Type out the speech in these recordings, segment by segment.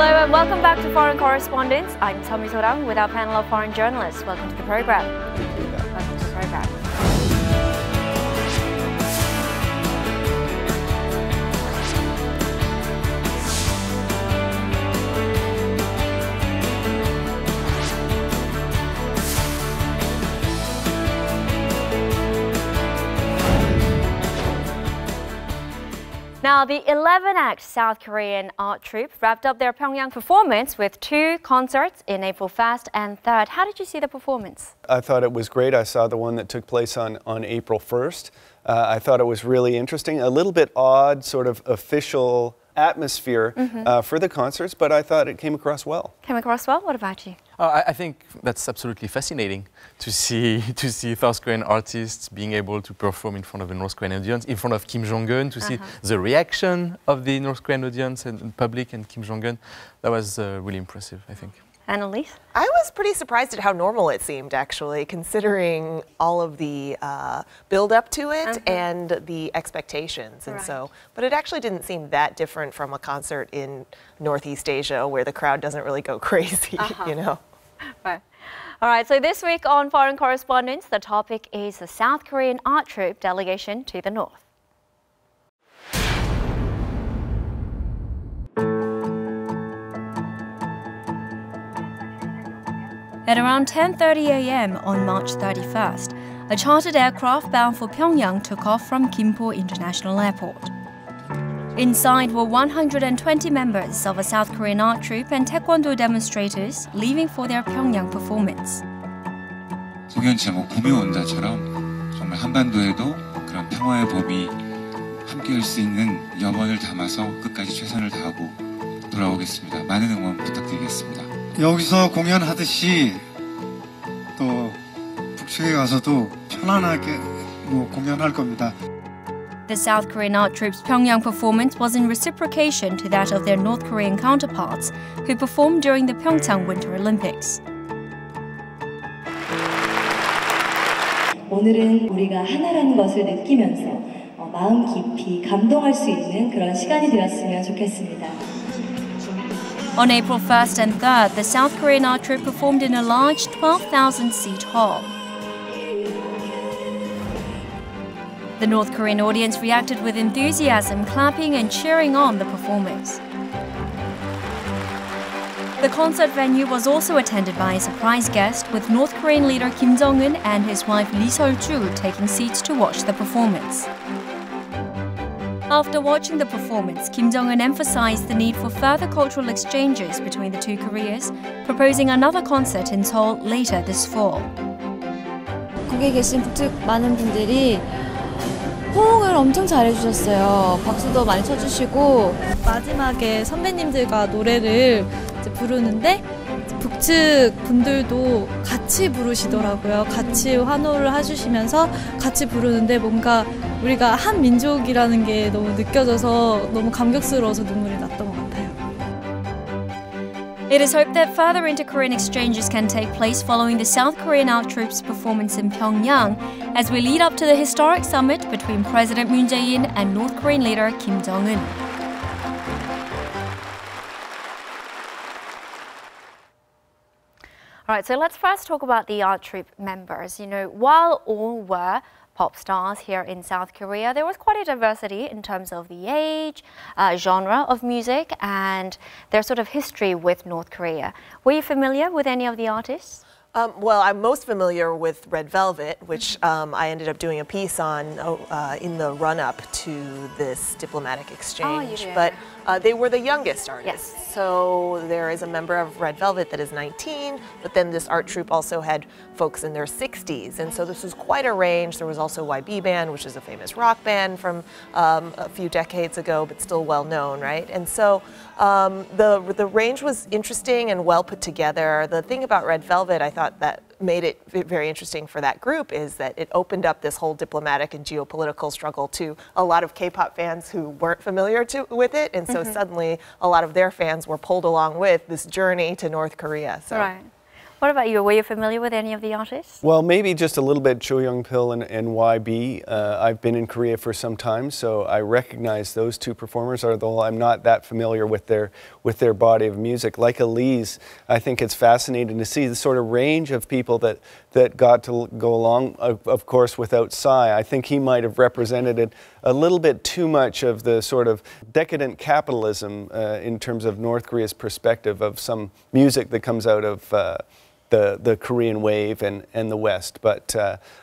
Hello and welcome back to Foreign Correspondents. I'm Tommy Sorang with our panel of foreign journalists. Welcome to the program. Welcome to the program. Now, the 11-act South Korean art troupe wrapped up their Pyongyang performance with 2 concerts in April 1st and 3rd. How did you see the performance? I thought it was great. I saw the one that took place on April 1st. I thought it was really interesting, a little bit odd sort of official atmosphere for the concerts, but I thought it came across well. Came across well? What about you? I think that's absolutely fascinating to see South Korean artists being able to perform in front of a North Korean audience, in front of Kim Jong-un, to see the reaction of the North Korean audience and public and Kim Jong-un. That was really impressive, I think. Annalise? I was pretty surprised at how normal it seemed, actually, considering all of the build-up to it and the expectations. And but it actually didn't seem that different from a concert in Northeast Asia, where the crowd doesn't really go crazy, you know. Right. All right, so this week on Foreign Correspondents, the topic is the South Korean art troupe delegation to the north. At around 10:30 a.m. on March 31st, a chartered aircraft bound for Pyongyang took off from Gimpo International Airport. Inside were 120 members of a South Korean art troupe and Taekwondo demonstrators leaving for their Pyongyang performance. 공연 제목 봄이 온다처럼 정말 한반도에도 그런 평화의 봄이 함께할 수 있는 염원을 담아서 끝까지 최선을 다하고 돌아오겠습니다. 많은 응원 부탁드리겠습니다. 여기서 공연하듯이 또 북측에 가서도 편안하게 공연할 겁니다. The South Korean art troupe's Pyongyang performance was in reciprocation to that of their North Korean counterparts who performed during the Pyeongchang Winter Olympics. 오늘은 우리가 하나라는 것을 느끼면서 마음 깊이 감동할 수 있는 그런 시간이 되었으면 좋겠습니다. On April 1st and 3rd, the South Korean art troupe performed in a large 12,000-seat hall. The North Korean audience reacted with enthusiasm, clapping and cheering on the performers. The concert venue was also attended by a surprise guest, with North Korean leader Kim Jong-un and his wife Lee Seol-ju taking seats to watch the performance. After watching the performance, Kim Jong-un emphasized the need for further cultural exchanges between the two Koreas, proposing another concert in Seoul later this fall. 거기에 계신 북측 많은 분들이 호응을 엄청 잘해주셨어요. 박수도 많이 쳐주시고 마지막에 선배님들과 노래를 이제 부르는데 북측 분들도 같이 부르시더라고요. 같이 환호를 해주시면서 같이 부르는데 뭔가 우리가 한 민족이라는 게 너무 느껴져서 너무 감격스러워서 눈물이 났던 것 같아요. It is hoped that further InterKorean exchanges can take place following the South Korean art troupe's performance in Pyongyang as we lead up to the historic summit between President Moon Jae-in and North Korean leader Kim Jong-un. All right, so let's first talk about the art troupe members. You know, while all were pop stars here in South Korea, there was quite a diversity in terms of the age, genre of music, and their sort of history with North Korea. Were you familiar with any of the artists? Well, I'm most familiar with Red Velvet, which I ended up doing a piece on in the run-up to this diplomatic exchange. But they were the youngest artists. Yes. So there is a member of Red Velvet that is 19, but then this art troupe also had folks in their 60s. And so this was quite a range. There was also YB Band, which is a famous rock band from a few decades ago, but still well known, right? And so the range was interesting and well put together. The thing about Red Velvet, I thought that made it very interesting for that group is that it opened up this whole diplomatic and geopolitical struggle to a lot of K-pop fans who weren't familiar with it, and so suddenly a lot of their fans were pulled along with this journey to North Korea. So. Right. What about you? Were you familiar with any of the artists? Well, maybe just a little bit Cho Young-pil and YB. I've been in Korea for some time, so I recognize those two performers, although I'm not that familiar with their body of music. Like Elise, I think it's fascinating to see the sort of range of people that got to go along, of course, without Psy. I think he might have represented a little bit too much of the sort of decadent capitalism in terms of North Korea's perspective of some music that comes out of the Korean wave and the West. But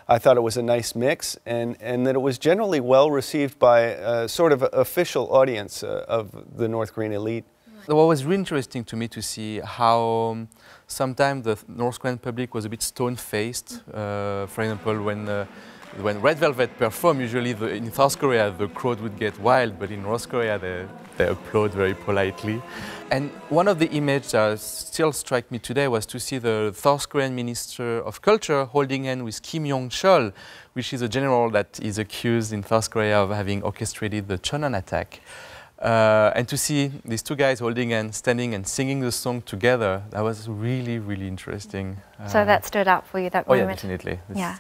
I thought it was a nice mix, and that it was generally well received by a sort of official audience of the North Korean elite. What was really interesting to me to see how sometimes the North Korean public was a bit stone-faced. For example, when Red Velvet performed, usually in South Korea the crowd would get wild, but in North Korea they applaud very politely. And one of the images that still struck me today was to see the South Korean Minister of Culture holding hand with Kim Jong-un, which is a general that is accused in South Korea of having orchestrated the Cheonan attack. And to see these two guys holding hands, standing and singing the song together, that was really, really interesting. So that stood out for you, that moment? Oh yeah, definitely. Yeah.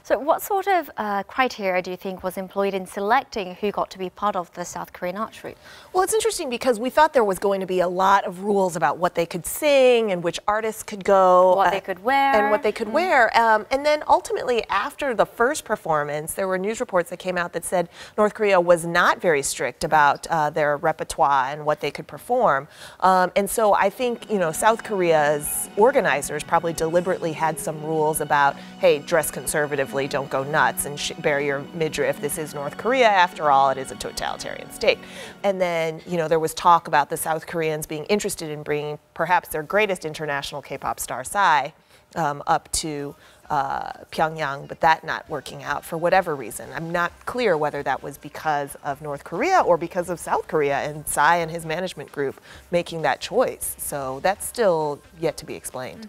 So what sort of criteria do you think was employed in selecting who got to be part of the South Korean art troupe? Well, it's interesting because we thought there was going to be a lot of rules about what they could sing and which artists could go. What they could wear. And what they could wear. And then ultimately, after the first performance, there were news reports that came out that said North Korea was not very strict about their repertoire and what they could perform. And so I think, you know, South Korea's organizers probably deliberately had some rules about, hey, dress conservatively, don't go nuts and bare your midriff. This is North Korea, after all, it is a totalitarian state. And then, you know, there was talk about the South Koreans being interested in bringing perhaps their greatest international K-pop star, Psy, up to Pyongyang, but that not working out for whatever reason. I'm not clear whether that was because of North Korea or because of South Korea and Psy and his management group making that choice. So that's still yet to be explained.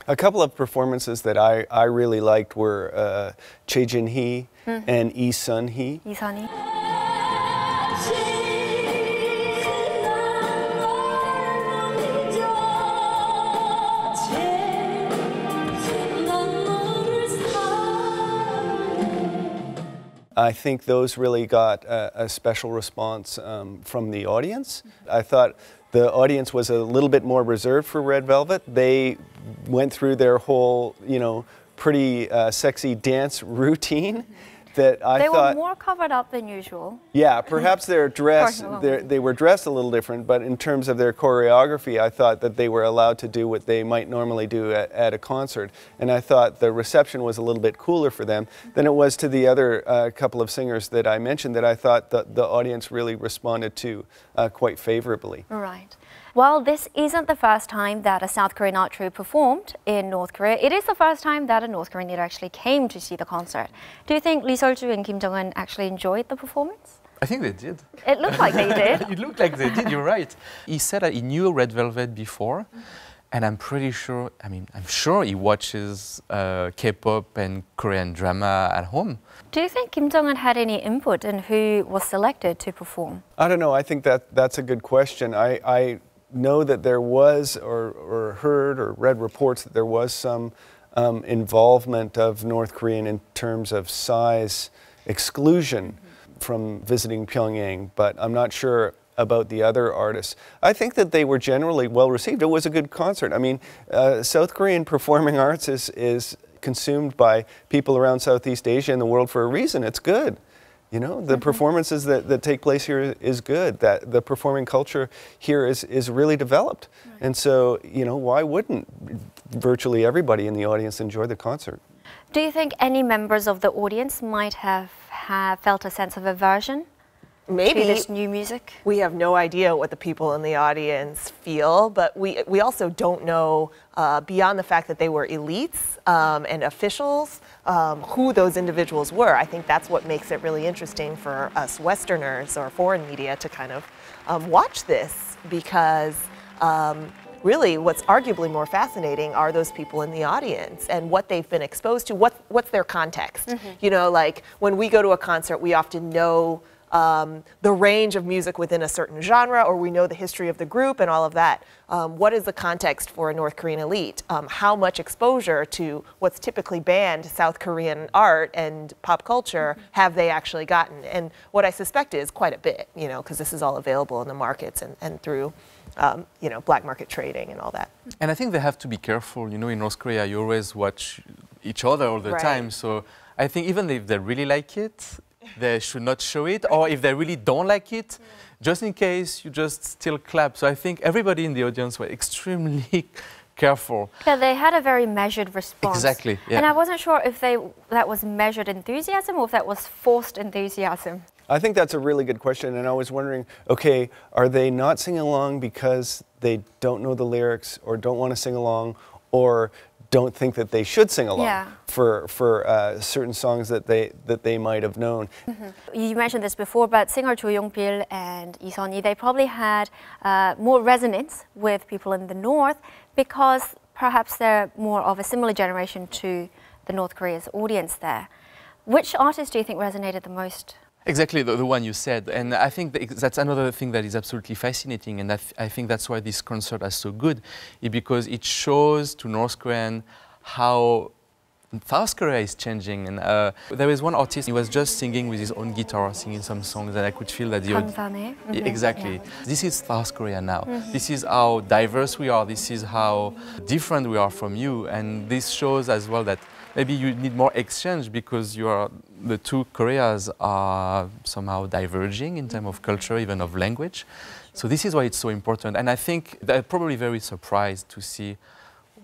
A couple of performances that I really liked were Chae Jin-hee and Lee Sun-hee. Lee Sun-hee. I think those really got a special response from the audience. I thought the audience was a little bit more reserved for Red Velvet. They went through their whole, you know, pretty sexy dance routine that I thought... They were more covered up than usual. Yeah, perhaps their dress, they were dressed a little different, but in terms of their choreography, I thought that they were allowed to do what they might normally do at a concert. And I thought the reception was a little bit cooler for them than it was to the other couple of singers that I mentioned that I thought the audience really responded to quite favorably. Right. Well, this isn't the first time that a South Korean art troupe performed in North Korea. It is the first time that a North Korean leader actually came to see the concert. Do you think Lee Seol-ju and Kim Jong-un actually enjoyed the performance? I think they did. It looked like they did. It looked like they did, you're right. He said that he knew Red Velvet before, and I'm pretty sure, I'm sure he watches K-pop and Korean drama at home. Do you think Kim Jong-un had any input in who was selected to perform? I don't know. I think that's a good question. I know that there was, or heard or read reports that there was some involvement of North Korean in terms of Psy's exclusion from visiting Pyongyang, but I'm not sure about the other artists. I think that they were generally well received. It was a good concert. I mean, South Korean performing arts is consumed by people around Southeast Asia and the world for a reason. It's good. You know, the performances that take place here is good. That the performing culture here is really developed. And so, you know, why wouldn't virtually everybody in the audience enjoy the concert? Do you think any members of the audience might have felt a sense of aversion Maybe to this new music? We have no idea what the people in the audience feel, but we also don't know, beyond the fact that they were elites and officials, who those individuals were. I think that's what makes it really interesting for us Westerners or foreign media to kind of watch this, because really what's arguably more fascinating are those people in the audience and what they've been exposed to, what's their context. You know, like when we go to a concert, we often know the range of music within a certain genre, or we know the history of the group and all of that. What is the context for a North Korean elite? How much exposure to what's typically banned South Korean art and pop culture have they actually gotten? And what I suspect is quite a bit, you know, because this is all available in the markets and through you know, black market trading and all that. And I think they have to be careful. You know, in North Korea, you always watch each other all the time. So I think even if they really like it, they should not show it. Or if they really don't like it, just in case, you just still clap. So I think everybody in the audience were extremely careful. Yeah, they had a very measured response. Exactly. Yeah. And I wasn't sure if that was measured enthusiasm or if that was forced enthusiasm. I think that's a really good question, and I was wondering, okay, are they not singing along because they don't know the lyrics or don't want to sing along or don't think that they should sing along for certain songs that they might have known? You mentioned this before, but singer Cho Yong-pil and Lee Sun-hee, they probably had more resonance with people in the north because perhaps they're more of a similar generation to the North Korea's audience there. Which artist do you think resonated the most? Exactly, the one you said. And I think that's another thing that is absolutely fascinating. And I think that's why this concert is so good, because it shows to North Korean how South Korea is changing. And there was one artist, he was just singing with his own guitar, singing some songs, and I could feel that the exactly. Yeah. This is South Korea now. This is how diverse we are. This is how different we are from you. And this shows as well that maybe you need more exchange because the two Koreas are somehow diverging in terms of culture, even of language. So this is why it's so important. And I think they're probably very surprised to see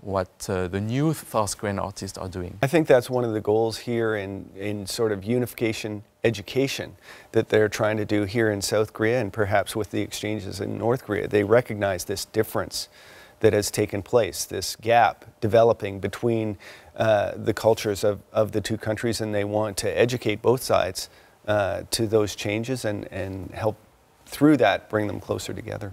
what the new South Korean artists are doing. I think that's one of the goals here in sort of unification education that they're trying to do here in South Korea and perhaps with the exchanges in North Korea. They recognize this difference that has taken place, this gap developing between the cultures of the two countries, and they want to educate both sides to those changes and help through that bring them closer together.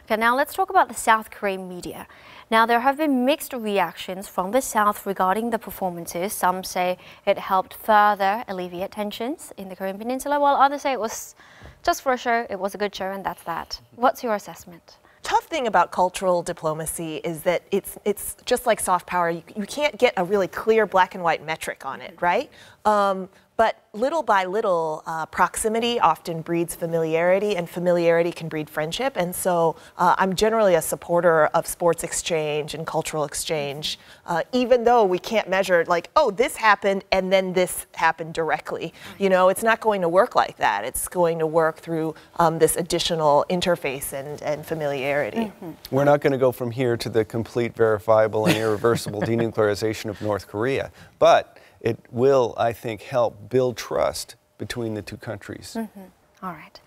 Okay, now let's talk about the South Korean media. Now there have been mixed reactions from the South regarding the performances. Some say it helped further alleviate tensions in the Korean Peninsula, while others say it was just for a show, it was a good show and that's that. What's your assessment? Tough thing about cultural diplomacy is that it's just like soft power. You can't get a really clear black and white metric on it, right? But little by little, proximity often breeds familiarity, and familiarity can breed friendship. And so I'm generally a supporter of sports exchange and cultural exchange, even though we can't measure like, oh, this happened and then this happened directly. You know, it's not going to work like that. It's going to work through this additional interface and familiarity. We're not going to go from here to the complete, verifiable, and irreversible denuclearization of North Korea, but it will, I think, help build trust between the two countries. All right.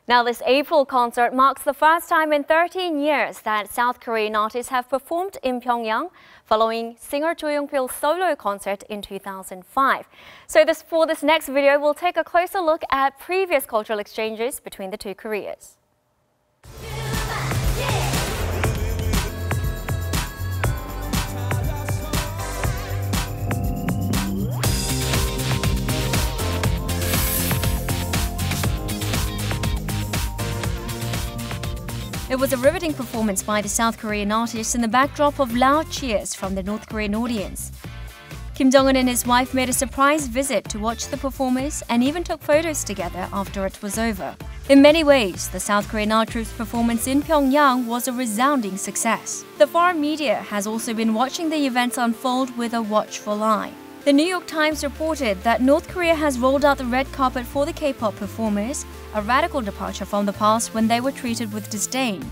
Now, this April concert marks the first time in 13 years that South Korean artists have performed in Pyongyang following singer Cho Yong-pil's solo concert in 2005. So for this next video, we'll take a closer look at previous cultural exchanges between the two Koreas. It was a riveting performance by the South Korean artists in the backdrop of loud cheers from the North Korean audience. Kim Jong-un and his wife made a surprise visit to watch the performers and even took photos together after it was over. In many ways, the South Korean art troupe's performance in Pyongyang was a resounding success. The foreign media has also been watching the events unfold with a watchful eye. The New York Times reported that North Korea has rolled out the red carpet for the K-pop performers, a radical departure from the past when they were treated with disdain.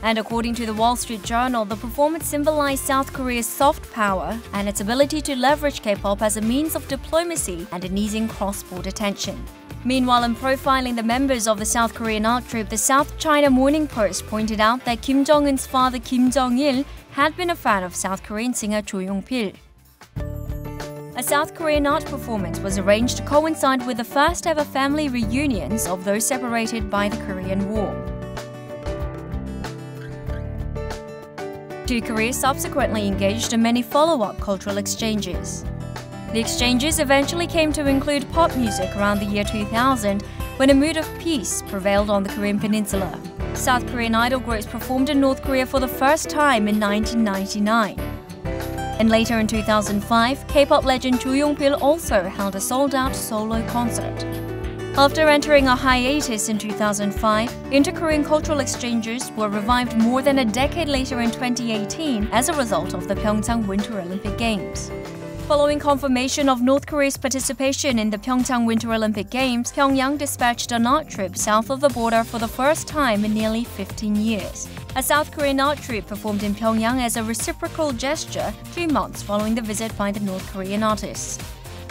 And according to the Wall Street Journal, the performance symbolized South Korea's soft power and its ability to leverage K-pop as a means of diplomacy and in easing cross-border tension. Meanwhile, in profiling the members of the South Korean art troupe, the South China Morning Post pointed out that Kim Jong-un's father Kim Jong-il had been a fan of South Korean singer Cho Yong-pil. A South Korean art performance was arranged to coincide with the first ever family reunions of those separated by the Korean War. Two Koreas subsequently engaged in many follow-up cultural exchanges. The exchanges eventually came to include pop music around the year 2000 when a mood of peace prevailed on the Korean peninsula. South Korean idol groups performed in North Korea for the first time in 1999. And later in 2005, K-pop legend Joo Yong-pil also held a sold-out solo concert. After entering a hiatus in 2005, InterKorean cultural exchanges were revived more than a decade later in 2018 as a result of the Pyeongchang Winter Olympic Games. Following confirmation of North Korea's participation in the Pyeongchang Winter Olympic Games, Pyongyang dispatched an art troupe south of the border for the first time in nearly 15 years. A South Korean art troupe performed in Pyongyang as a reciprocal gesture 2 months following the visit by the North Korean artists.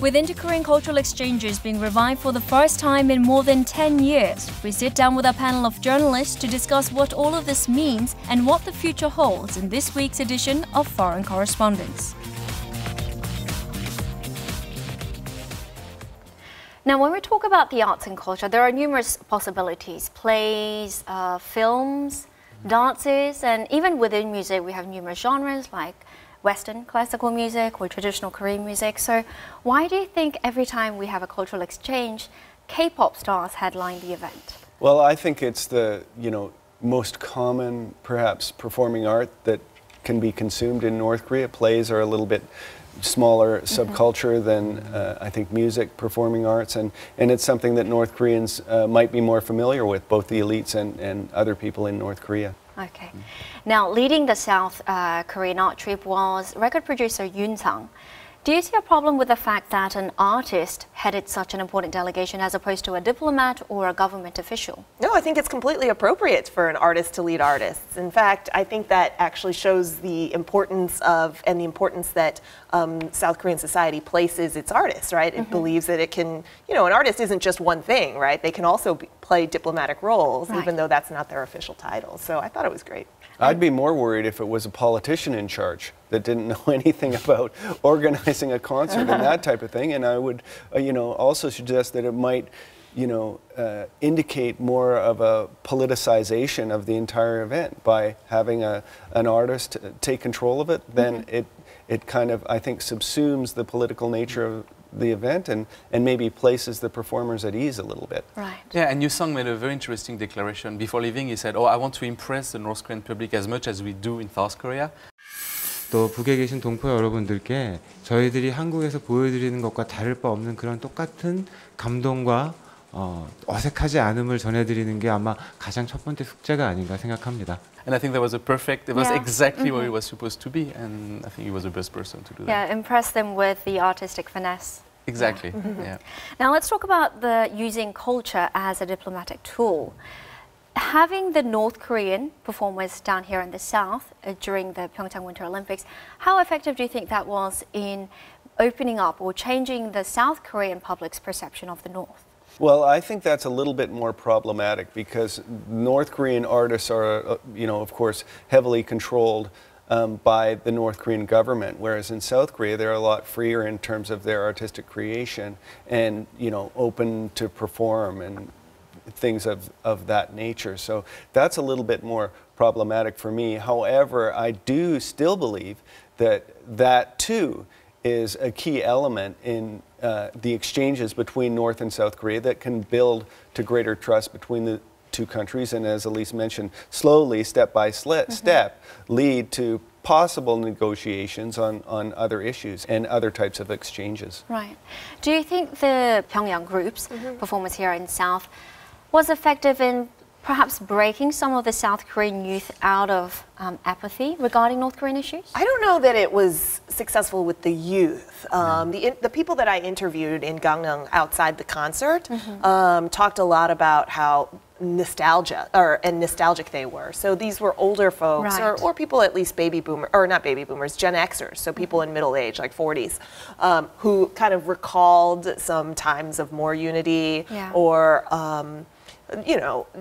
With InterKorean cultural exchanges being revived for the first time in more than 10 years, we sit down with a panel of journalists to discuss what all of this means and what the future holds in this week's edition of Foreign Correspondents. Now, when we talk about the arts and culture, there are numerous possibilities. Plays, films, dances, and even within music, we have numerous genres like Western classical music or traditional Korean music. So why do you think every time we have a cultural exchange, K-pop stars headline the event? Well, I think it's the, most common, perhaps, performing art that can be consumed in North Korea. Plays are a little bit smaller subculture than, I think, music, performing arts, and it's something that North Koreans might be more familiar with, both the elites and other people in North Korea. Okay. Now, leading the South Korean art troupe was record producer Yoon Sang. Do you see a problem with the fact that an artist headed such an important delegation as opposed to a diplomat or a government official? No, I think it's completely appropriate for an artist to lead artists. In fact, I think that actually shows the importance of, and the importance that South Korean society places its artists, right? It believes that it can, an artist isn't just one thing, right? They can also play diplomatic roles, even though that's not their official title. So I thought it was great. I'd be more worried if it was a politician in charge that didn't know anything about organizing a concert and that type of thing. And I would, also suggest that it might, indicate more of a politicization of the entire event by having an artist take control of it. Then it kind of, I think, subsumes the political nature of the event and maybe places the performers at ease a little bit. Right. Yeah, and Yoo Sang made a very interesting declaration. Before leaving, he said, I want to impress the North Korean public as much as we do in South Korea. 또 북에 계신 동포 여러분들께 저희들이 한국에서 보여드리는 것과 다를 바 없는 그런 똑같은 감동과 어색하지 않음을 전해드리는 게 아마 가장 첫 번째 숙제가 아닌가 생각합니다. And I think that was it was exactly what it was supposed to be, and I think he was the best person to do that. Yeah, impress them with the artistic finesse. Exactly, yeah. Now let's talk about the using culture as a diplomatic tool. Having the North Korean performers down here in the South during the Pyeongchang Winter Olympics, how effective do you think that was in opening up or changing the South Korean public's perception of the North? Well, I think that's a little bit more problematic because North Korean artists are, of course, heavily controlled by the North Korean government, whereas in South Korea they're a lot freer in terms of their artistic creation and, open to perform and things of that nature. So that's a little bit more problematic for me. However, I do still believe that too is a key element in the exchanges between North and South Korea that can build to greater trust between the two countries, and as Elise mentioned, slowly, step by step, lead to possible negotiations on other issues and other types of exchanges. Right. Do you think the Pyongyang group's performance here in South was effective in perhaps breaking some of the South Korean youth out of apathy regarding North Korean issues? I don't know that it was successful with the youth. The people that I interviewed in Gangneung outside the concert talked a lot about how nostalgic they were. So these were older folks, or people at least not baby boomers, Gen Xers, so people in middle age, like 40s, who kind of recalled some times of more unity or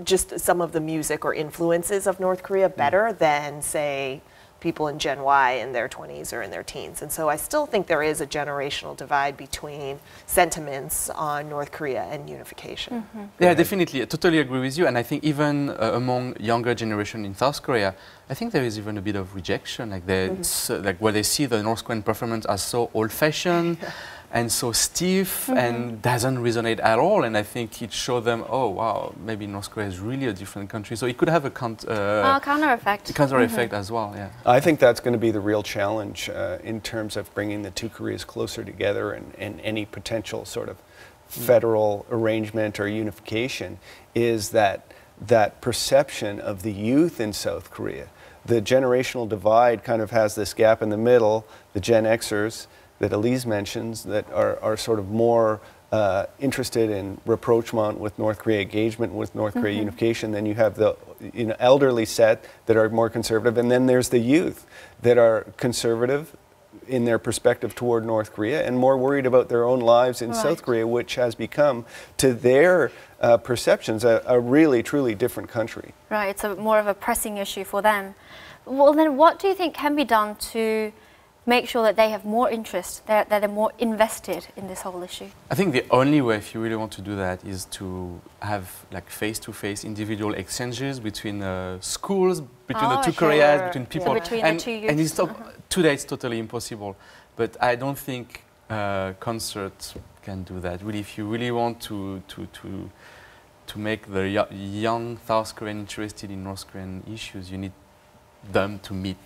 just some of the music or influences of North Korea better than, say, people in Gen Y in their 20s or in their teens. And so I still think there is a generational divide between sentiments on North Korea and unification. Yeah, definitely. I totally agree with you. And I think even among younger generation in South Korea, I think there is even a bit of rejection, like where they see the North Korean performance as so old-fashioned. and so stiff and doesn't resonate at all. And I think it showed them, oh wow, maybe North Korea is really a different country. So it could have a counter effect. As well. Yeah. I think that's going to be the real challenge in terms of bringing the two Koreas closer together and any potential sort of federal arrangement or unification is that perception of the youth in South Korea. The generational divide kind of has this gap in the middle, the Gen Xers that Elise mentions that are sort of more interested in rapprochement with North Korea, engagement with North Korea unification. Then you have the elderly set that are more conservative, and then there's the youth that are conservative in their perspective toward North Korea and more worried about their own lives in South Korea, which has become, to their perceptions, a really, truly different country. Right, it's more of a pressing issue for them. Well, then what do you think can be done to make sure that they have more interest, that they're more invested in this whole issue? I think the only way, if you really want to do that, is to have like face-to-face individual exchanges between schools, between the two Koreas, between people. So between the two youths. And it's today it's totally impossible. But I don't think concerts can do that. Really, if you really want to make the young South Korean interested in North Korean issues, you need them to meet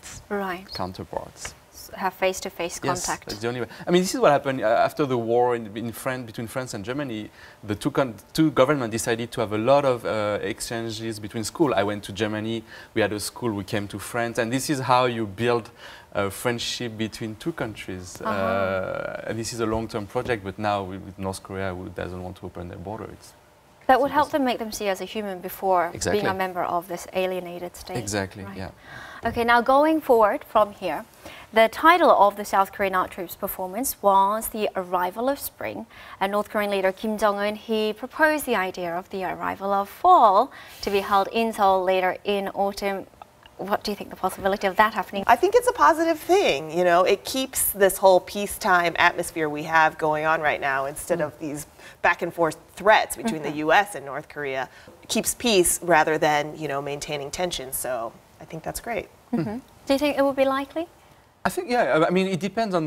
counterparts. Have face-to-face contact. Yes, that's the only way. I mean, this is what happened after the war between France and Germany. The two governments decided to have a lot of exchanges between schools. I went to Germany, we had a school, we came to France, and this is how you build a friendship between two countries. And this is a long-term project, but now with North Korea, who doesn't want to open their borders. That would help them make them see as a human before being a member of this alienated state. Exactly, yeah. Okay, now going forward from here, the title of the South Korean art troupe's performance was The Arrival of Spring, and North Korean leader Kim Jong-un, he proposed the idea of the arrival of fall to be held in Seoul later in autumn. What do you think the possibility of that happening? I think it's a positive thing. You know, it keeps this whole peacetime atmosphere we have going on right now instead of these back and forth threats between the U.S. and North Korea. It keeps peace rather than, maintaining tension. So I think that's great. Do you think it would be likely? I think, yeah, I mean, it depends on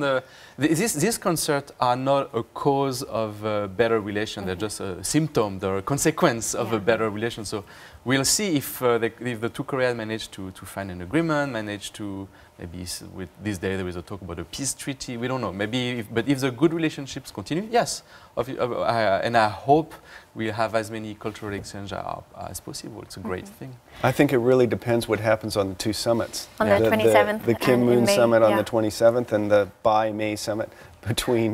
these concerts are not a cause of a better relation, they're just a symptom, they're a consequence of a better relation. So we'll see if the two Koreas manage to find an agreement, manage to, maybe with this day there is a talk about a peace treaty, we don't know, maybe, but if the good relationships continue, yes. And I hope we'll have as many cultural exchanges as possible. It's a great thing. I think it really depends what happens on the two summits. On the 27th. The Kim Moon summit on the 27th and the May summit between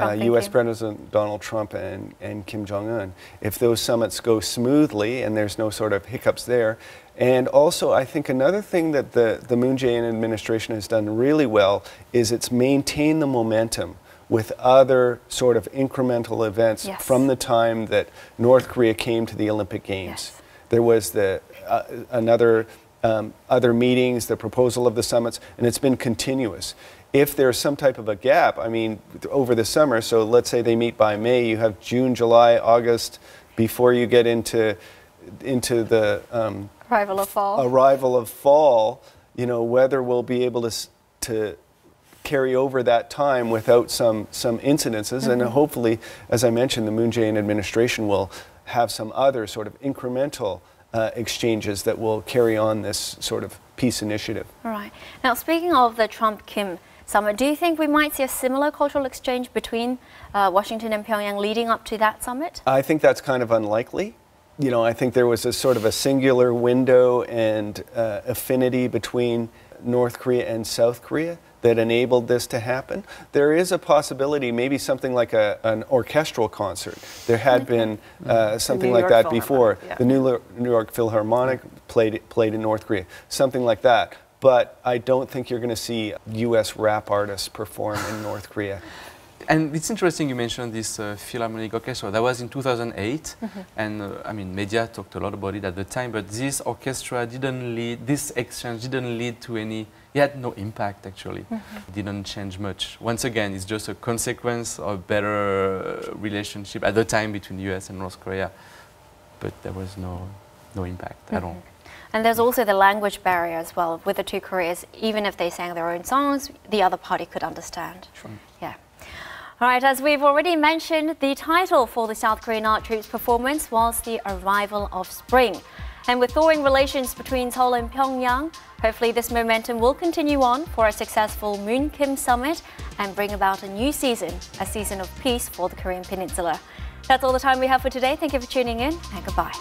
U.S. President Donald Trump and Kim Jong-un. If those summits go smoothly and there's no sort of hiccups there. And also, I think another thing that the Moon Jae-in administration has done really well is it's maintained the momentum with other sort of incremental events from the time that North Korea came to the Olympic Games. There was other meetings, the proposal of the summits, and it's been continuous. If there's some type of a gap, I mean, over the summer, so let's say they meet by May, you have June, July, August, before you get into the arrival of fall, whether we'll be able to carry over that time without some incidences, and hopefully, as I mentioned, the Moon Jae-in administration will have some other sort of incremental exchanges that will carry on this sort of peace initiative. Right. Now, speaking of the Trump-Kim summit, do you think we might see a similar cultural exchange between Washington and Pyongyang leading up to that summit? I think that's kind of unlikely. I think there was a sort of a singular window and affinity between North Korea and South Korea that enabled this to happen. There is a possibility, maybe something like an orchestral concert. There had been something like that before. The New York Philharmonic played in North Korea, something like that. But I don't think you're going to see U.S. rap artists perform in North Korea. And it's interesting you mentioned this Philharmonic Orchestra. That was in 2008, and I mean, media talked a lot about it at the time, but this orchestra this exchange didn't lead to any, it had no impact actually. It didn't change much. Once again, it's just a consequence of better relationship at the time between the US and North Korea, but there was no impact at all. And there's also the language barrier as well with the two Koreas. Even if they sang their own songs, the other party could understand. Sure. Yeah. All right, as we've already mentioned, the title for the South Korean art troupe's performance was The Arrival of Spring. And with thawing relations between Seoul and Pyongyang, hopefully this momentum will continue on for a successful Moon Kim summit and bring about a new season, a season of peace for the Korean Peninsula. That's all the time we have for today. Thank you for tuning in and goodbye.